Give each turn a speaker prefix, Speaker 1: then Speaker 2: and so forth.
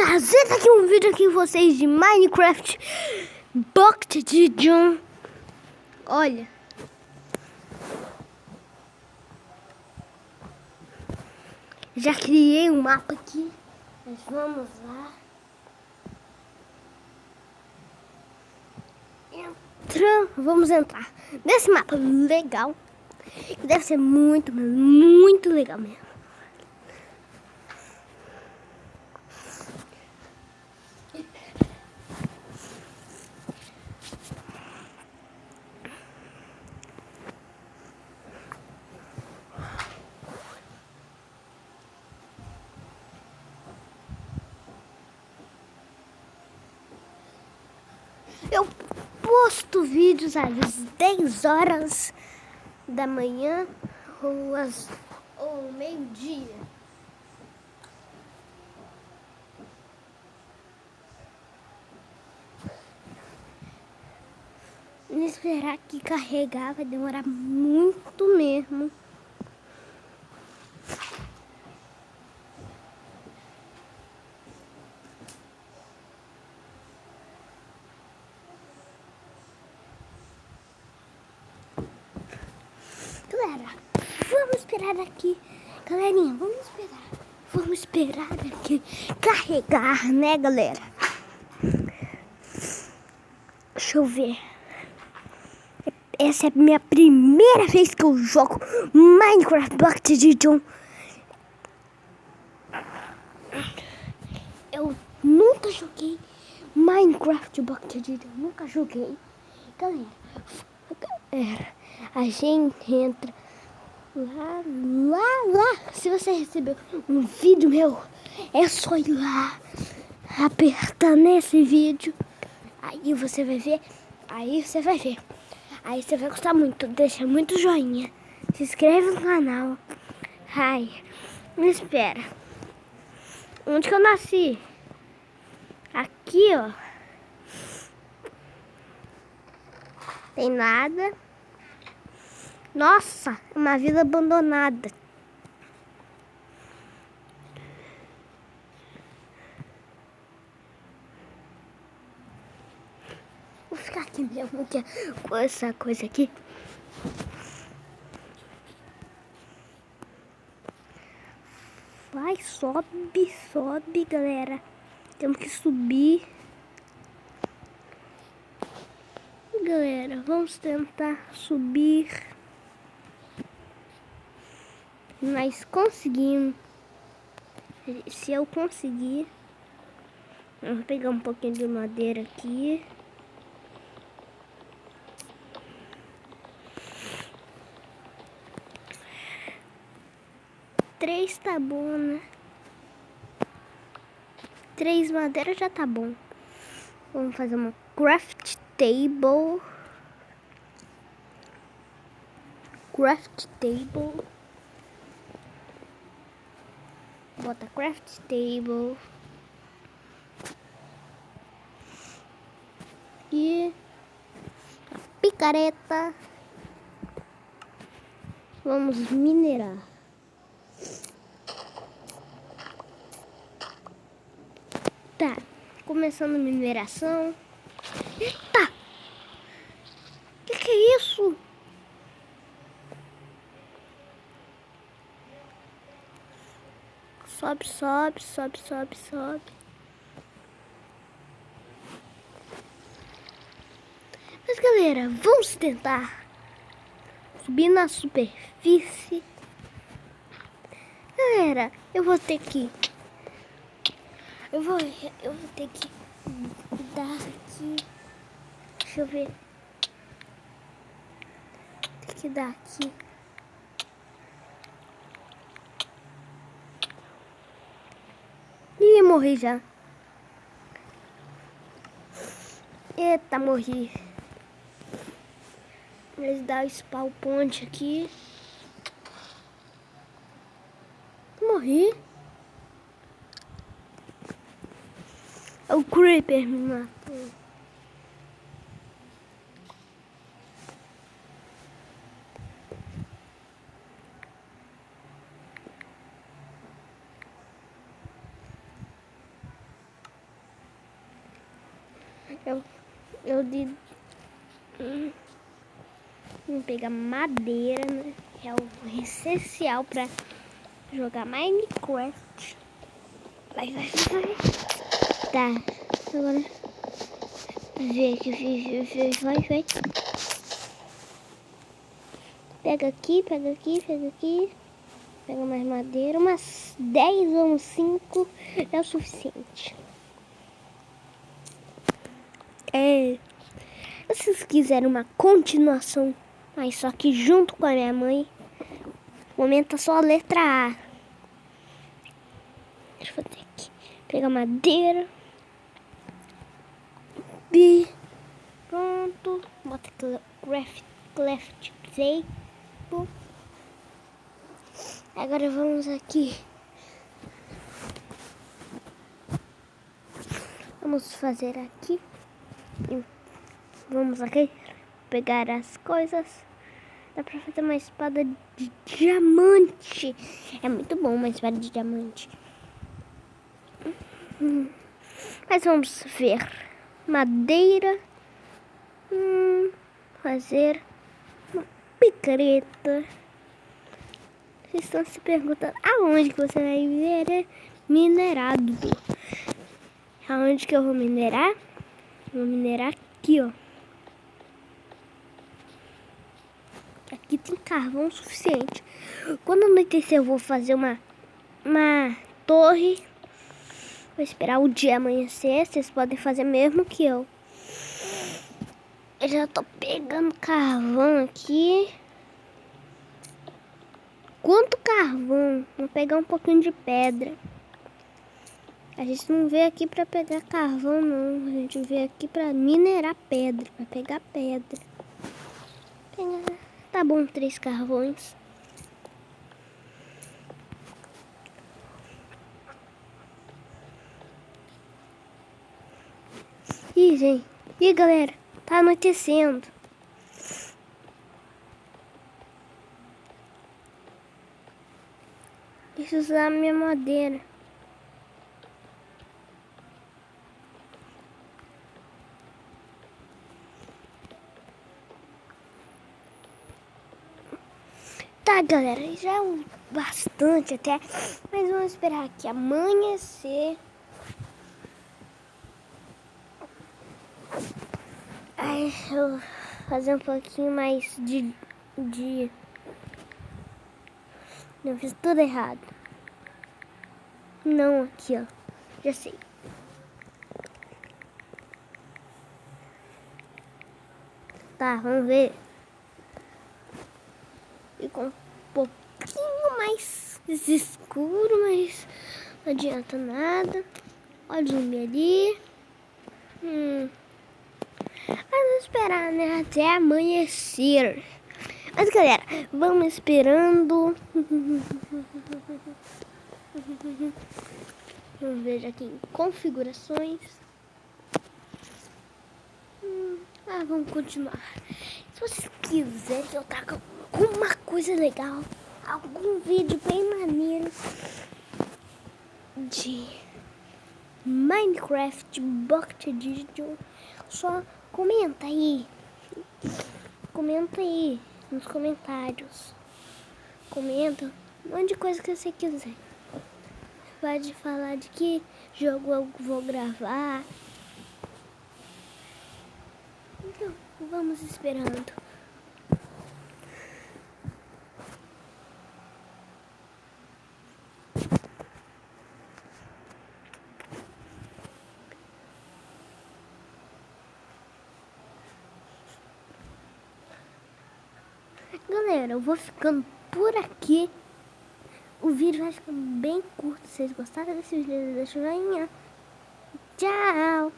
Speaker 1: trazendo aqui um vídeo aqui com vocês de Minecraft Bucket de John. Olha, já criei um mapa aqui, mas vamos lá. Vamos entrar nesse mapa legal, que deve ser muito legal mesmo. Eu posto vídeos às 10 horas da manhã ou meio-dia. E esperar que carregar vai demorar muito mesmo. Galera, vamos esperar aqui. Galerinha, vamos esperar. Vamos esperar aqui carregar, né, galera? Deixa eu ver. Essa é a minha primeira vez que eu jogo Minecraft Bucket de John. Eu nunca joguei Minecraft Bucket de John. Nunca joguei. Galera, a gente entra lá. Se você recebeu um vídeo meu, é só ir lá, apertar nesse vídeo. Aí você vai ver. Aí você vai gostar muito. Deixa muito joinha. Se inscreve no canal. Ai, me espera. Onde que eu nasci? Aqui, ó. Tem nada. Nossa, uma vila abandonada. Vou ficar aqui mesmo, que com essa coisa aqui. Vai, sobe, galera. Temos que subir. Galera, vamos tentar subir. Nós conseguimos. Se eu conseguir, vou pegar um pouquinho de madeira aqui. Três tá bom, né? 3 madeiras já tá bom. Vamos fazer uma craft table. Bota craft table. E a picareta. Vamos minerar. Tá, começando a mineração. Eita! Que é isso? Sobe. Mas galera, vamos tentar subir na superfície. Galera, eu vou ter que dar aqui. Deixa eu ver. Tem que dar aqui. Ih, morri já. Eita, morri. Eles dão o spawn point aqui. Morri. O Creeper me matou. Eu de pegar madeira, né? É o essencial pra jogar Minecraft. Vai. Tá, agora vai. Pega aqui. Pega mais madeira, umas 10 ou uns 5 é o suficiente. Se vocês quiserem uma continuação, mas só que junto com a minha mãe, comenta só a letra A. Deixa eu ter aqui. Pegar madeira. B. Pronto. Bota craft table. Agora vamos aqui. Vamos fazer aqui. Vamos aqui pegar as coisas. Dá pra fazer uma espada de diamante. É muito bom uma espada de diamante. Mas vamos ver. Madeira. Fazer uma picareta. Vocês estão se perguntando aonde que você vai ver minerado. Aonde que eu vou minerar? Vou minerar aqui, ó. Aqui tem carvão suficiente. Quando anoitecer eu vou fazer uma torre. Vou esperar o dia amanhecer. Vocês podem fazer mesmo que eu. Eu já tô pegando carvão aqui. Quanto carvão? Vou pegar um pouquinho de pedra. A gente não veio aqui pra pegar carvão, não. A gente veio aqui pra minerar pedra. Pra pegar pedra. Tá bom, 3 carvões. Ih, gente. Ih, galera. Tá anoitecendo. Deixa eu usar a minha madeira. Tá, galera, já é bastante até, mas vamos esperar aqui amanhecer. Aí eu vou fazer um pouquinho mais de... Não, fiz tudo errado. Não, aqui, ó. Já sei. Tá, vamos ver. Ficou um pouquinho mais escuro, mas não adianta nada. Olha o zumbi ali. Vamos esperar, né? Até amanhecer. Mas, galera, vamos esperando. Vamos ver aqui em configurações. Vamos continuar. Se vocês quiserem que eu traga alguma coisa legal, algum vídeo bem maneiro de Minecraft Pocket Edition, só comenta aí. Comenta aí nos comentários. Comenta um monte de coisa que você quiser. Pode falar de que jogo eu vou gravar. Então, vamos esperando. Galera, eu vou ficando por aqui. O vídeo vai ficando bem curto. Se vocês gostaram desse vídeo, deixa o joinha. Tchau!